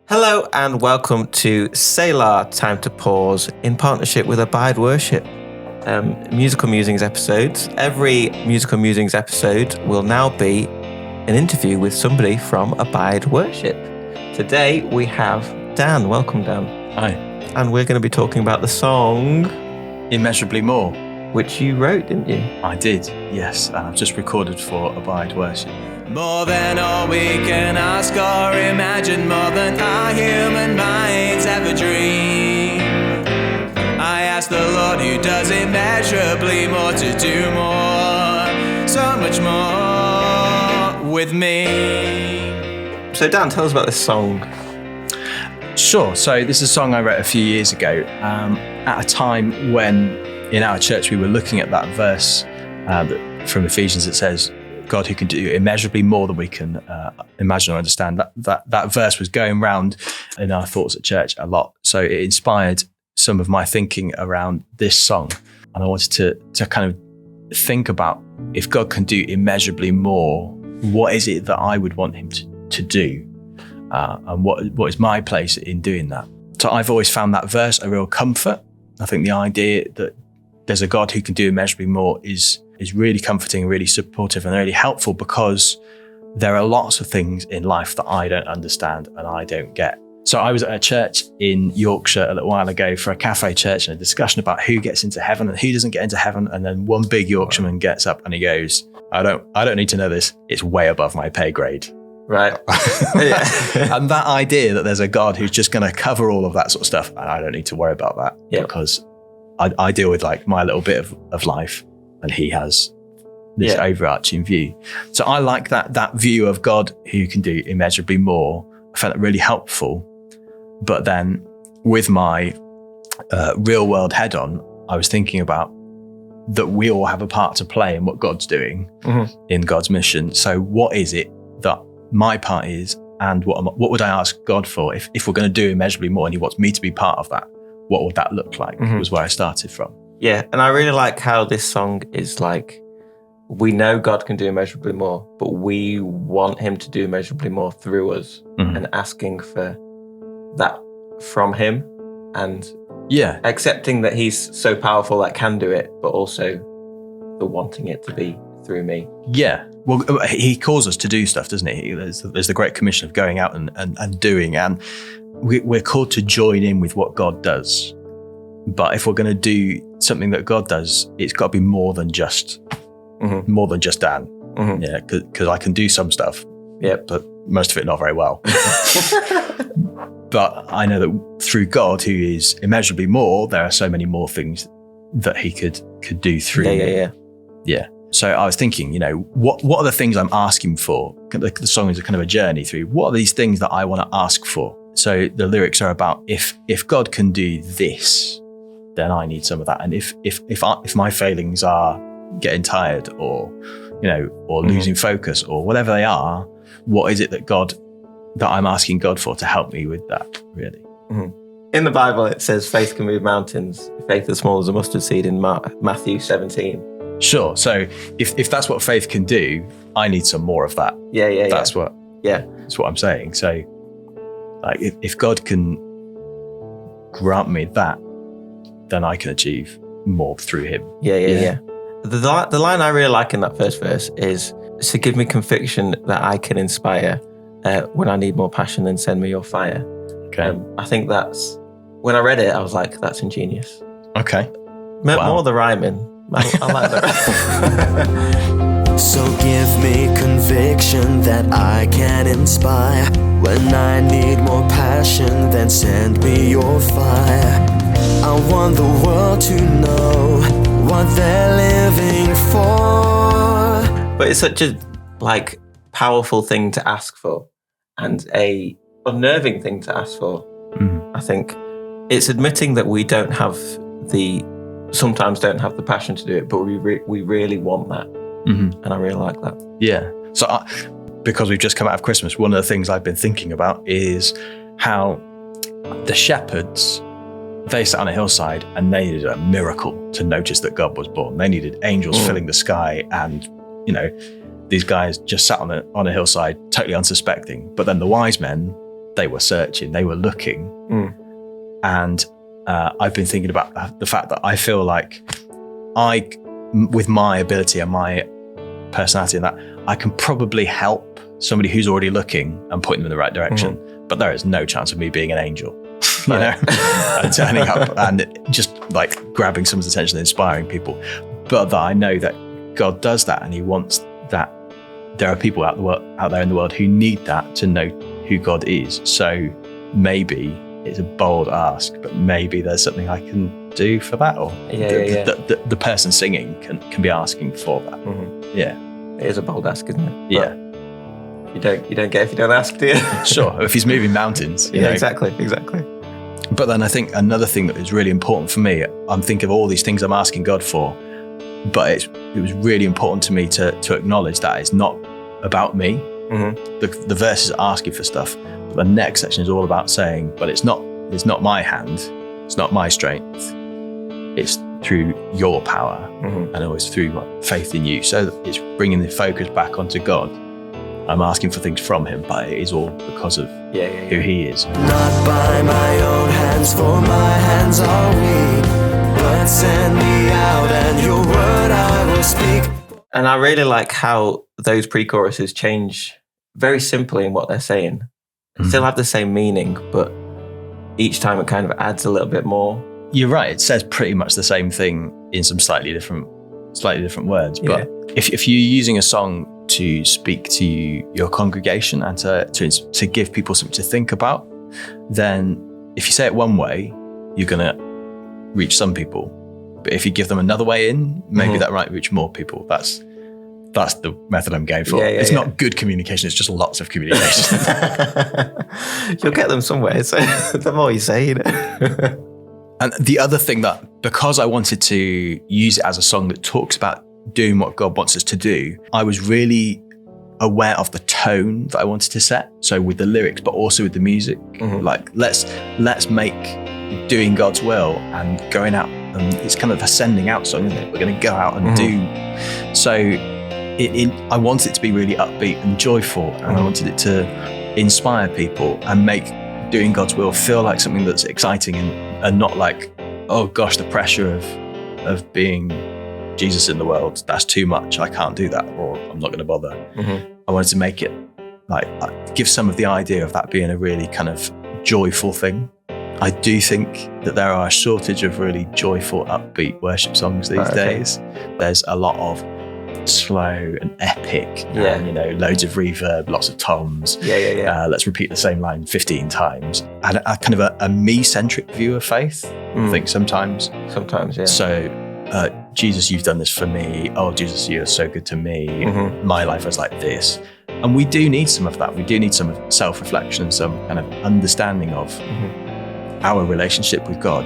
Hello and welcome to Selah, Time to Pause, in partnership with Abide Worship. Musical Musings episodes. Every Musical Musings episode will now be an interview with somebody from Abide Worship. Today we have Dan. Welcome, Dan. Hi. And we're going to be talking about the song Immeasurably More. Which you wrote, didn't you? I did, yes. And I've just recorded for Abide Worship. More than all we can ask or imagine, more than our human minds ever dream. I ask the Lord who does immeasurably more to do more, so much more with me. So Dan, tell us about this song. Sure. So this is a song I wrote a few years ago at a time when in our church we were looking at that verse from Ephesians that says, God who can do immeasurably more than we can imagine or understand. That verse was going round in our thoughts at church a lot. So it inspired some of my thinking around this song. And I wanted to kind of think about, if God can do immeasurably more, what is it that I would want him to do? And what is my place in doing that? So I've always found that verse a real comfort. I think the idea that there's a God who can do immeasurably more is really comforting, really supportive and really helpful, because there are lots of things in life that I don't understand and I don't get. So I was at a church in Yorkshire a little while ago for a cafe church and a discussion about who gets into heaven and who doesn't get into heaven. And then one big Yorkshireman gets up and he goes, I don't need to know this. It's way above my pay grade. Right. And that idea that there's a God who's just going to cover all of that sort of stuff, and I don't need to worry about that because I deal with like my little bit of life. And he has this overarching view. So I like that view of God who can do immeasurably more. I found it really helpful. But then with my real world head on, I was thinking about that we all have a part to play in what God's doing in God's mission. So what is it that my part is, and what would I ask God for if we're going to do immeasurably more and he wants me to be part of that? What would that look like? Was where I started from. Yeah, and I really like how this song is like, we know God can do immeasurably more, but we want him to do immeasurably more through us, and asking for that from him, and accepting that he's so powerful that can do it, but also the wanting it to be through me. Yeah, well, he calls us to do stuff, doesn't he? There's the Great Commission of going out and doing, and we're called to join in with what God does. But if we're going to do something that God does, it's got to be more than just Dan. Yeah, because I can do some stuff, but most of it not very well. But I know that through God, who is immeasurably more, there are so many more things that he could do through me. Yeah. So I was thinking, what are the things I'm asking for? The song is a kind of a journey through. What are these things that I want to ask for? So the lyrics are about if God can do this, then I need some of that. And if my failings are getting tired or losing focus or whatever they are, what is it that I'm asking God for to help me with that, really? In the Bible, it says faith can move mountains. Faith as small as a mustard seed in Matthew 17. Sure. So if that's what faith can do, I need some more of that. That's what I'm saying. So like if God can grant me that, then I can achieve more through him. Yeah. The line I really like in that first verse is, so give me conviction that I can inspire when I need more passion, then send me your fire. Okay. I think that's, when I read it, I was like, that's ingenious. Okay. More the rhyming. I like that. So give me conviction that I can inspire when I need more passion, then send me your fire. I want the world to know what they're living for. But it's such a powerful thing to ask for, and a unnerving thing to ask for. I think it's admitting that we sometimes don't have the passion to do it, but we really want that. And I really like that. Yeah. So because we've just come out of Christmas, one of the things I've been thinking about is how the shepherds, they sat on a hillside and they needed a miracle to notice that God was born. They needed angels filling the sky, and these guys just sat on a hillside totally unsuspecting. But then the wise men, they were searching, they were looking. And I've been thinking about the fact that I feel like with my ability and my personality and that, I can probably help somebody who's already looking and point them in the right direction. But there is no chance of me being an angel, you know, and turning up and just like grabbing someone's attention and inspiring people. But that I know that God does that, and he wants that. There are people out there in the world who need that to know who God is. So maybe it's a bold ask, but maybe there's something I can do for that, or the person singing can be asking for that. Yeah, it is a bold ask, isn't it? Yeah. But you don't get if you don't ask, do you? Sure, if he's moving mountains. You know. Exactly. But then I think another thing that is really important for me, I'm thinking of all these things I'm asking God for, but it was really important to me to acknowledge that it's not about me. The verse is asking for stuff, but the next section is all about saying, but it's not my hand, it's not my strength, it's through your power, and always through faith in you. So it's bringing the focus back onto God. I'm asking for things from him, but it is all because of who he is. Not by my own hands, for my hands are weak, but send me out and your word I will speak. And I really like how those pre-choruses change very simply in what they're saying. Still have the same meaning, but each time it kind of adds a little bit more. You're right. It says pretty much the same thing in some slightly different words. But if you're using a song to speak to your congregation and to give people something to think about, then if you say it one way, you're going to reach some people. But if you give them another way in, maybe that might reach more people. That's the method I'm going for. It's not good communication, it's just lots of communication. You'll get them somewhere, so the more you say, you know. And the other thing that, because I wanted to use it as a song that talks about doing what God wants us to do, I was really aware of the tone that I wanted to set. So with the lyrics, but also with the music, like let's make doing God's will and going out, and it's kind of a sending out song, isn't it? We're going to go out and do. So I wanted it to be really upbeat and joyful, and I wanted it to inspire people and make doing God's will feel like something that's exciting and not like, oh gosh, the pressure of being Jesus in the world, that's too much, I can't do that, or I'm not going to bother. I wanted to make it like give some of the idea of that being a really kind of joyful thing. I do think that there are a shortage of really joyful, upbeat worship songs these days. There's a lot of slow and epic, and loads of reverb, lots of toms. Let's repeat the same line 15 times, and a kind of a me-centric view of faith. I think sometimes. So Jesus, you've done this for me. Oh, Jesus, you're so good to me. My life is like this. And we do need some of that. We do need some self-reflection and some kind of understanding of our relationship with God.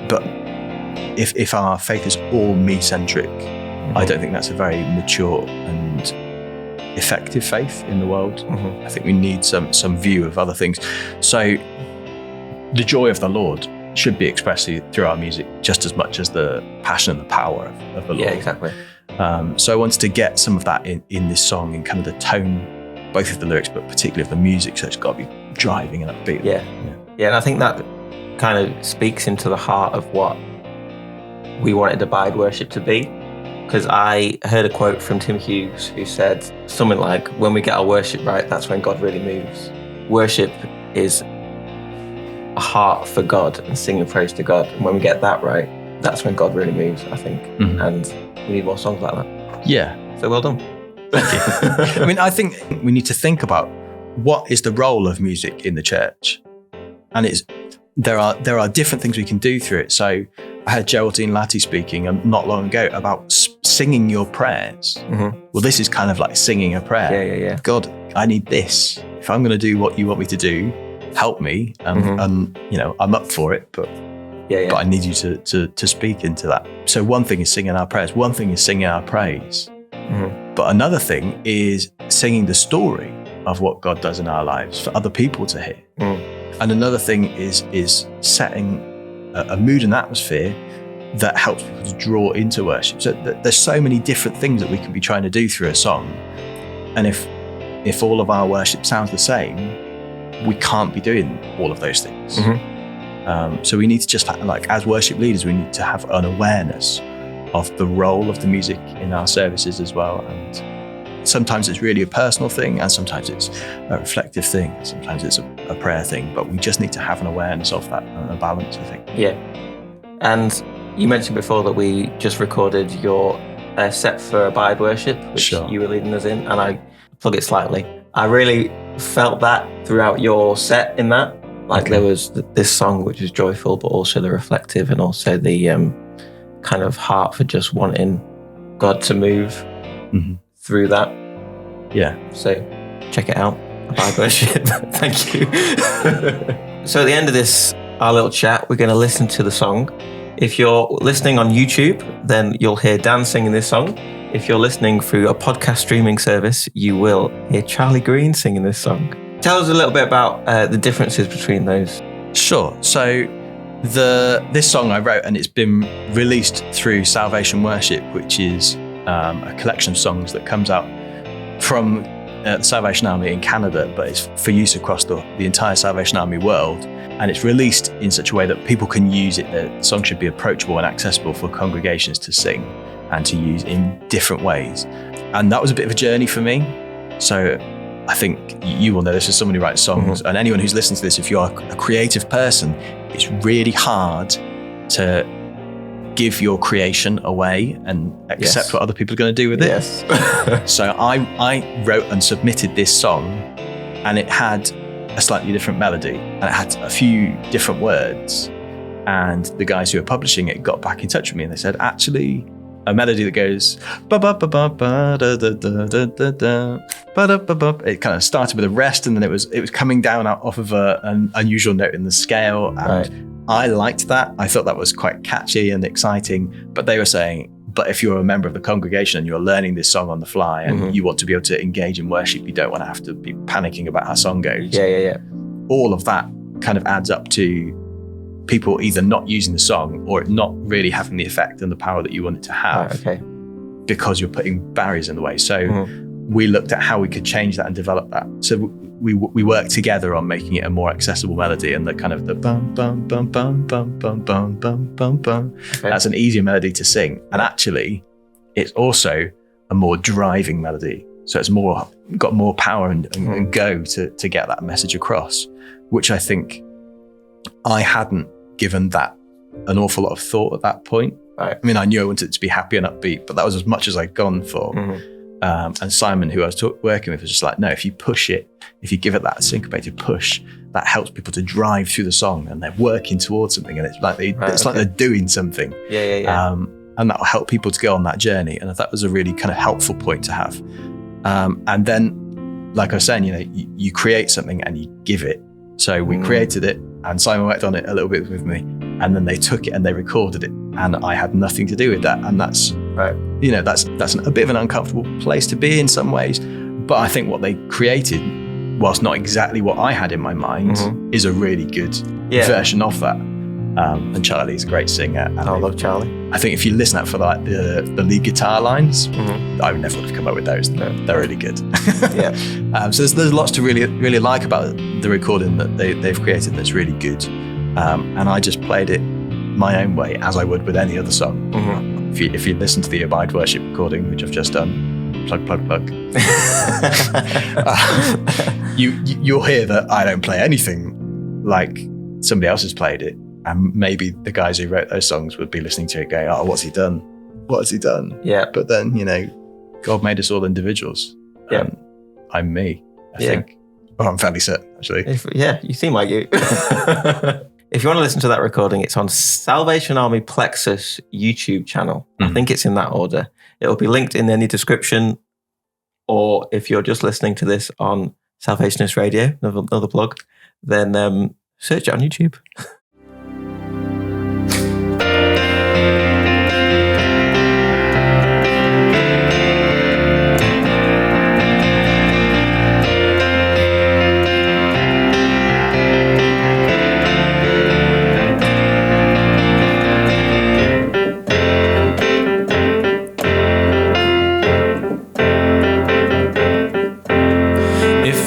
But if our faith is all me-centric, I don't think that's a very mature and effective faith in the world. I think we need some view of other things. So the joy of the Lord should be expressed through our music just as much as the passion and the power of the Lord. Yeah, exactly. So I wanted to get some of that in this song, in kind of the tone, both of the lyrics, but particularly of the music. So it's got to be driving and upbeat. Yeah, and I think that kind of speaks into the heart of what we wanted Abide Worship to be. Because I heard a quote from Tim Hughes who said something like, when we get our worship right, that's when God really moves. Worship is a heart for God and singing praise to God. And when we get that right, that's when God really moves, I think. And we need more songs like that. Yeah. So well done. Thank you. I mean, I think we need to think about what is the role of music in the church. And there are different things we can do through it. So I had Geraldine Latty speaking not long ago about singing your prayers. Well, this is kind of like singing a prayer. Yeah. God, I need this. If I'm going to do what you want me to do, help me. And I'm up for it, but I need you to speak into that. So one thing is singing our prayers. One thing is singing our praise. But another thing is singing the story of what God does in our lives for other people to hear. And another thing is setting a mood and atmosphere that helps people to draw into worship. So there's so many different things that we can be trying to do through a song. And if all of our worship sounds the same, we can't be doing all of those things. Mm-hmm. So we need to just, like, as worship leaders, we need to have an awareness of the role of the music in our services as well. And sometimes it's really a personal thing, and sometimes it's a reflective thing, sometimes it's a prayer thing, but we just need to have an awareness of that and a balance, I think. Yeah. And you mentioned before that we just recorded your set for Abide Worship, which Sure. you were leading us in, and I plug it slightly. I really felt that throughout your set in that. Like, there was this song which is joyful, but also the reflective, and also the kind of heart for just wanting God to move through that. Yeah. So check it out, Abide Worship. Thank you. So at the end of this, our little chat, we're going to listen to the song. If you're listening on YouTube, then you'll hear Dan singing this song. If you're listening through a podcast streaming service, you will hear Charlie Green singing this song. Tell us a little bit about the differences between those. Sure. So this song I wrote, and it's been released through Salvation Worship, which is a collection of songs that comes out from the Salvation Army in Canada, but it's for use across the entire Salvation Army world. And it's released in such a way that people can use it. The song should be approachable and accessible for congregations to sing and to use in different ways. And that was a bit of a journey for me. So I think you will know this as someone who writes songs, and anyone who's listening to this, if you're a creative person, it's really hard to give your creation away and accept what other people are going to do with it. Yes. So I wrote and submitted this song, and it had a slightly different melody, and it had a few different words. And the guys who were publishing it got back in touch with me, and they said, actually, a melody that goes ba ba ba ba ba da da da da da da ba da ba ba. It kind of started with a rest, and then it was coming down off of an unusual note in the scale. And I liked that. I thought that was quite catchy and exciting. But they were saying, but if you're a member of the congregation and you're learning this song on the fly, and you want to be able to engage in worship, you don't want to have to be panicking about how song goes. Yeah. All of that kind of adds up to people either not using the song or it not really having the effect and the power that you want it to have, because you're putting barriers in the way. So we looked at how we could change that and develop that. So we worked together on making it a more accessible melody, and the kind of the bum bum bum bum bum bum bum bum bum bum. That's an easier melody to sing, and actually, it's also a more driving melody. So it's got more power and go to get that message across, which I think I hadn't given that an awful lot of thought at that point. Right. I mean, I knew I wanted it to be happy and upbeat, but that was as much as I'd gone for. And Simon, who I was working with, was just like, no, if you push it, if you give it that syncopated push, that helps people to drive through the song, and they're working towards something, and it's like like they're doing something. Yeah. And that will help people to go on that journey. And that was a really kind of helpful point to have. And then, like I was saying, you create something and you give it. So we created it, and Simon worked on it a little bit with me, and then they took it and they recorded it, and I had nothing to do with that. And that's that's a bit of an uncomfortable place to be in some ways, but I think what they created, whilst not exactly what I had in my mind, is a really good version of that. And Charlie's a great singer. And I love Charlie. I think if you listen out for like the lead guitar lines, I would never would have come up with those. They're really good. So there's lots to really like about the recording that they've created that's really good. And I just played it my own way, as I would with any other song. If you listen to the Abide Worship recording, which I've just done, plug. You'll hear that I don't play anything like somebody else has played it. And maybe the guys who wrote those songs would be listening to it going, oh, what's he done? What has he done? Yeah. But then, God made us all individuals. Yeah. I'm me, I think. Oh, I'm fairly certain, actually. You seem like you. If you want to listen to that recording, it's on Salvation Army Plexus YouTube channel. I think it's in that order. It'll be linked in any description, or if you're just listening to this on Salvationist Radio, another plug, then search it on YouTube.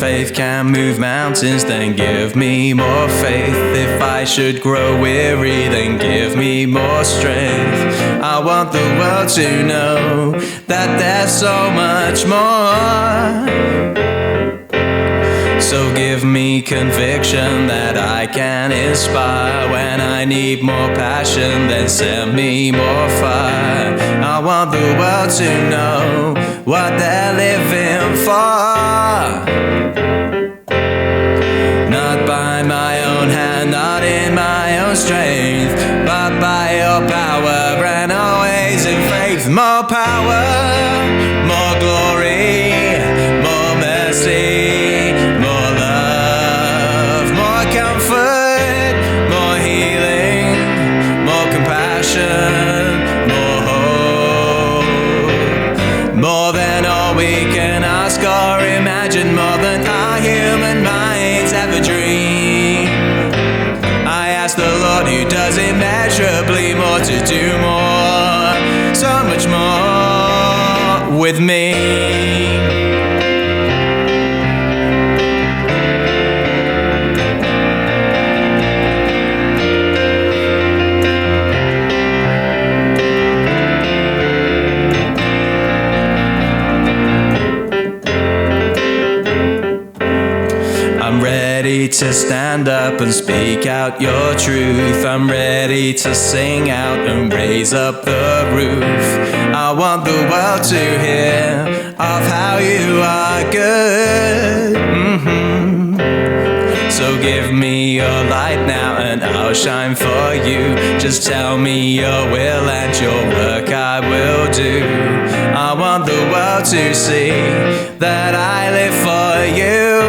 Faith can move mountains. mountains, then give me more faith. If I should grow weary, then give me more strength. I want the world to know that there's so much more. So give me conviction that I can inspire. When I need more passion, then send me more fire. I want the world to know what they're living for. Not by my own hand, not in my own strength, but by your power and always in faith. More power, more glory, more mercy, more love, more comfort, more healing, more compassion, more hope. More than all we can ask or imagine, more than our human minds ever dream. I ask the Lord who does immeasurably more to do more, so much more with me. I'm ready to stand up and speak out your truth. I'm ready to sing out and raise up the roof. I want the world to hear of how you are good. So give me your light now and I'll shine for you. Just tell me your will and your work I will do. I want the world to see that I live for you.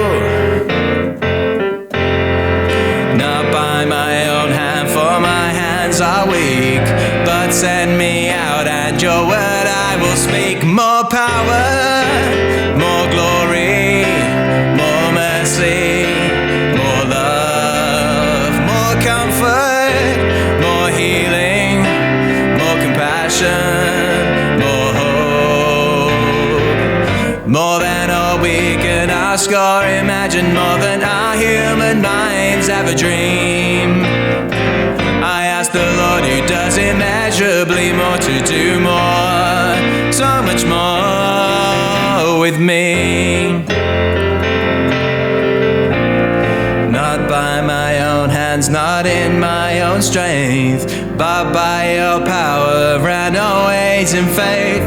Not by my own hand, for my hands are weak, but send me out and your word I will speak. More power, more glory, more mercy, more love, more comfort, more healing, more compassion, more hope. More than all we can ask or imagine, more than our human minds ever dream. I ask the Lord who does immeasurably more to do more, so much more with me. Not by my own hands, not in my own strength, but by your power and always in faith.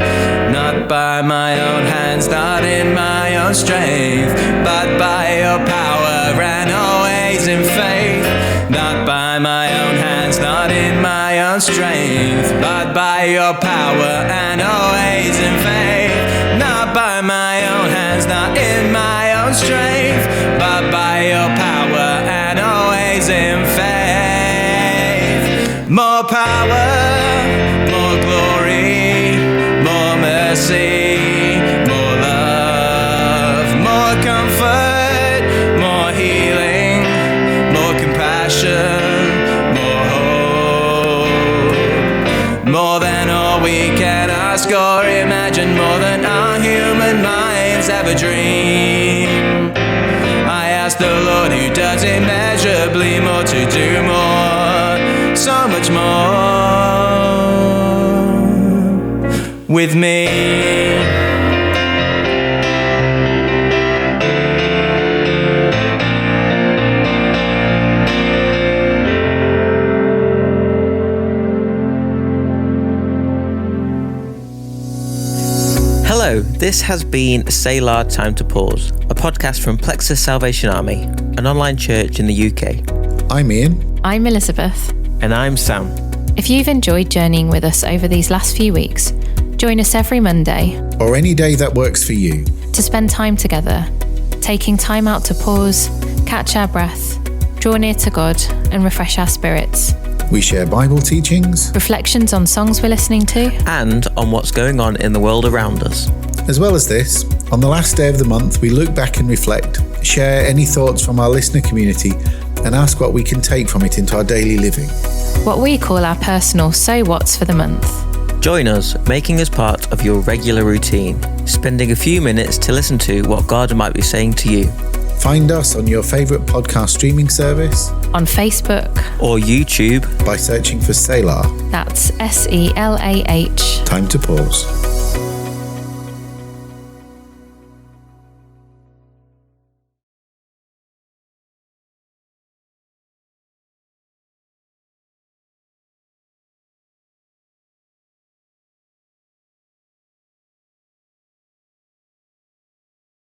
Not by my own hands, not in my own strength, but by your power and always in faith. Not by my own hands, not in my own strength, but by your power and always in faith. Not by my own hands, not in my own strength, but by your power and always in faith. More power, more glory, more mercy, more love, more comfort, more healing, more compassion, more hope. More than all we can ask or imagine, more than our human minds ever dream. I ask the Lord who does immeasurably more to do more, so much more with me. Hello, this has been Selah Time to Pause, a podcast from Plexus Salvation Army, an online church in the UK. I'm Ian. I'm Elizabeth. And I'm Sam. If you've enjoyed journeying with us over these last few weeks, join us every Monday. Or any day that works for you. To spend time together, taking time out to pause, catch our breath, draw near to God and refresh our spirits. We share Bible teachings, reflections on songs we're listening to, and on what's going on in the world around us. As well as this, on the last day of the month, we look back and reflect, share any thoughts from our listener community, and ask what we can take from it into our daily living. What we call our personal So What's for the month. Join us, making us part of your regular routine, spending a few minutes to listen to what God might be saying to you. Find us on your favourite podcast streaming service, on Facebook, or YouTube by searching for Selah. that's SELAH. Time to pause.